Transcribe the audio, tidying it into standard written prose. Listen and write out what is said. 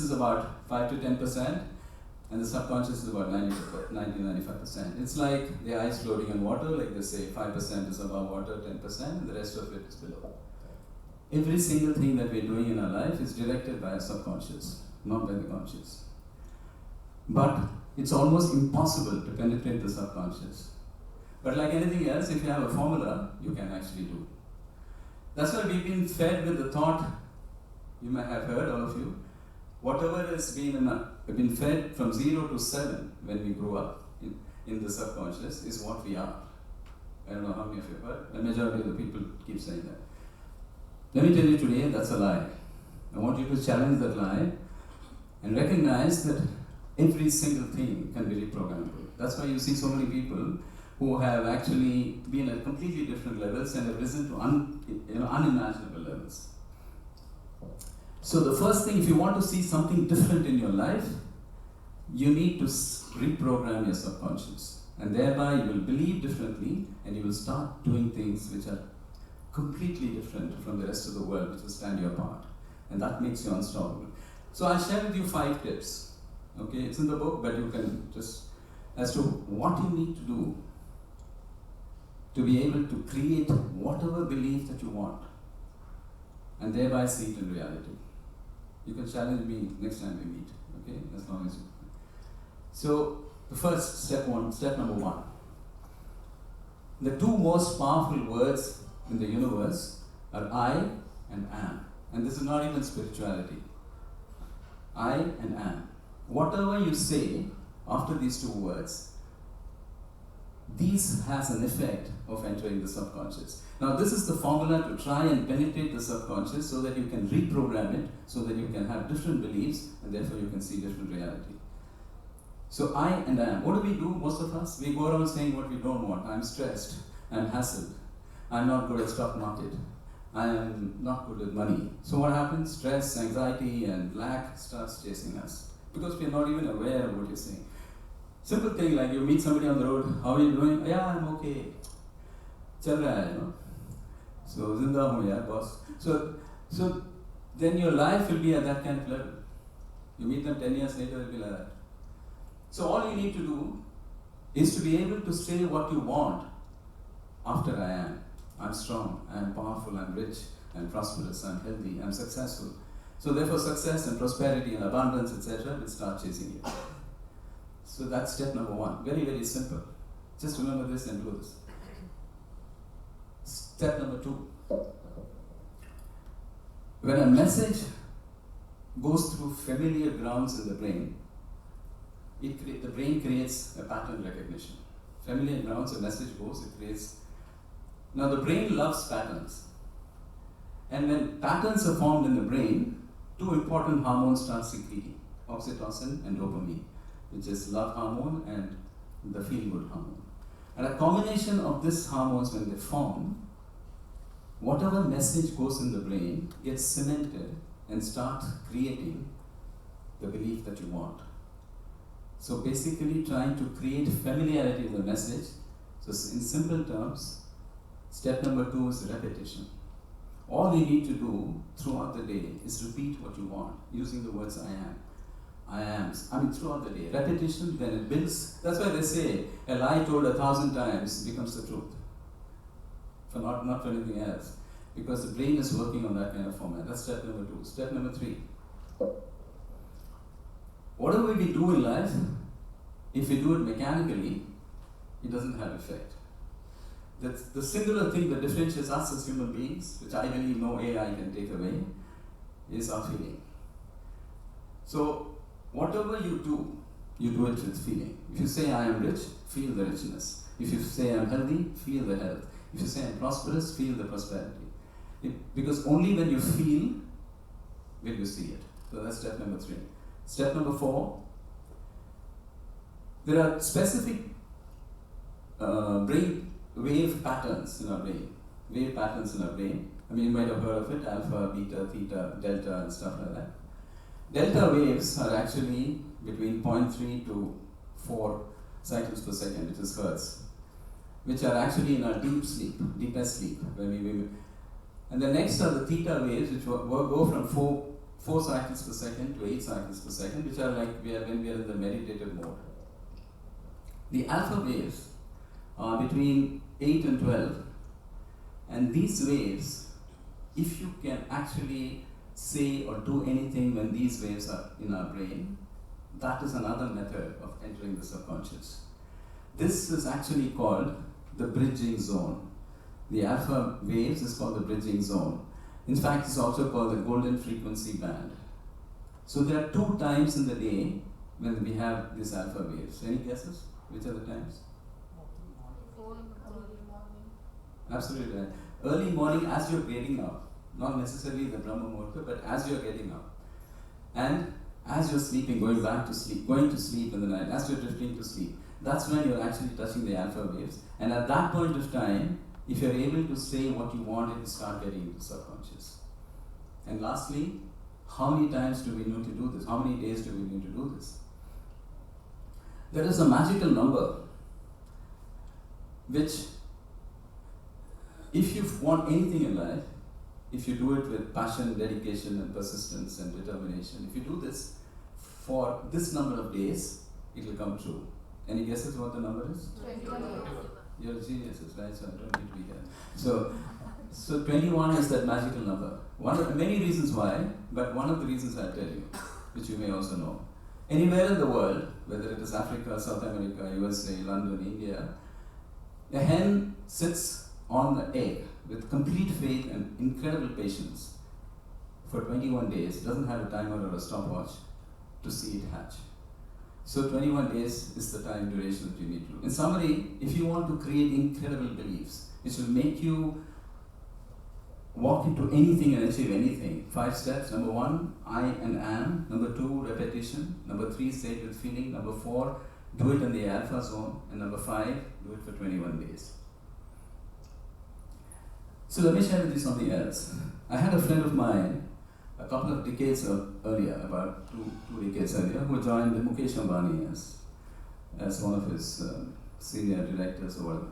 is about 5 to 10%, and the subconscious is about 90-95%. It's like the ice floating in water, like they say 5% is above water, 10%, and the rest of it is below. Every single thing that we're doing in our life is directed by our subconscious, not by the conscious. But it's almost impossible to penetrate the subconscious. But like anything else, if you have a formula, you can actually do. That's why we've been fed with the thought, you might have heard, all of you, whatever has been fed from 0 to 7 when we grow up in the subconscious is what we are. I don't know how many of you have heard, the majority of the people keep saying that. Let me tell you today, that's a lie. I want you to challenge that lie and recognize that every single thing can be reprogrammable. That's why you see so many people who have actually been at completely different levels and have risen to unimaginable levels. So the first thing, if you want to see something different in your life, you need to reprogram your subconscious. And thereby you will believe differently and you will start doing things which are completely different from the rest of the world, which will stand you apart. And that makes you unstoppable. So I'll share with you 5 tips. Okay, it's in the book, but you can just, as to what you need to do to be able to create whatever belief that you want and thereby see it in reality. You can challenge me next time we meet, okay, as long as you. So, the first step number 1. The 2 most powerful words in the universe are I and am. And this is not even spirituality. I and am. Whatever you say after these 2 words, these has an effect of entering the subconscious. Now this is the formula to try and penetrate the subconscious so that you can reprogram it, so that you can have different beliefs and therefore you can see different reality. So I and am. What do we do, most of us? We go around saying what we don't want. I'm stressed, I'm hassled, I'm not good at stock market, I am not good with money. So what happens? Stress, anxiety and lack starts chasing us because we are not even aware of what you're saying. Simple thing like you meet somebody on the road, how are you doing? Yeah, I'm okay. Chal raha hai, you know. So, zinda hu yaar, boss. So then your life will be at that kind of level. You meet them 10 years later, it will be like that. So all you need to do is to be able to say what you want after I am. I'm strong, I'm powerful, I'm rich, I'm prosperous, I'm healthy, I'm successful. So therefore success and prosperity and abundance, etc. will start chasing you. So that's step number 1. Very, very simple. Just remember this and do this. Step number 2. When a message goes through familiar grounds in the brain, the brain creates a pattern recognition. Familiar grounds, a message goes, it creates. Now the brain loves patterns. And when patterns are formed in the brain, 2 important hormones start secreting, oxytocin and dopamine, which is love hormone and the feel-good hormone. And a combination of these hormones, when they form, whatever message goes in the brain gets cemented and starts creating the belief that you want. So basically trying to create familiarity with the message. So in simple terms, step number 2 is repetition. All you need to do throughout the day is repeat what you want using the words I am. I am. Throughout the day. Repetition, then it builds. That's why they say a lie told 1,000 times becomes the truth. For not for anything else. Because the brain is working on that kind of format. That's step number 2. Step number 3. Whatever we do in life, if we do it mechanically, it doesn't have effect. The singular thing that differentiates us as human beings, which I believe no AI can take away, is our feeling. So, whatever you do it with feeling. If you say I am rich, feel the richness. If you say I am healthy, feel the health. If you say I am prosperous, feel the prosperity. Because only when you feel, will you see it. So that's step number 3. Step number 4, there are specific brain wave patterns in our brain. Wave patterns in our brain. I mean, you might have heard of it, alpha, beta, theta, delta, and stuff like that. Delta waves are actually between 0.3 to 4 cycles per second, which is hertz, which are actually in our deep sleep, deepest sleep. And the next are the theta waves, which go from 4 cycles per second to 8 cycles per second, which are like when we are in the meditative mode. The alpha waves are between 8 and 12, and these waves, if you can actually say or do anything when these waves are in our brain, that is another method of entering the subconscious. This is actually called the bridging zone. The alpha waves is called the bridging zone. In fact, it's also called the golden frequency band. So there are 2 times in the day when we have these alpha waves. Any guesses? Which are the times? Absolutely right. Early morning as you're getting up, not necessarily the Brahma Muhurta, but as you're getting up. And as you're sleeping, going to sleep in the night, as you're drifting to sleep, that's when you're actually touching the alpha waves. And at that point of time, if you're able to say what you want, it will start getting into subconscious. And lastly, how many times do we need to do this? How many days do we need to do this? There is a magical number which, if you want anything in life, if you do it with passion, dedication, and persistence and determination, if you do this for this number of days, it will come true. Any guesses what the number is? 21. You're geniuses, right? So I don't need to be here. So 21 is that magical number. One of many reasons why, but one of the reasons I'll tell you, which you may also know. Anywhere in the world, whether it is Africa, South America, USA, London, India, a hen sits on the egg with complete faith and incredible patience for 21 days, doesn't have a timer or a stopwatch to see it hatch. So 21 days is the time duration that you need to. In summary, if you want to create incredible beliefs, which will make you walk into anything and achieve anything, 5 steps. Number 1, I and am. Number 2, repetition. Number 3, say it with feeling. Number 4, do it in the alpha zone. And number 5, do it for 21 days. So let me share with you something else. I had a friend of mine a couple of decades earlier, about two decades earlier, who joined Mukesh Ambani as one of his senior directors or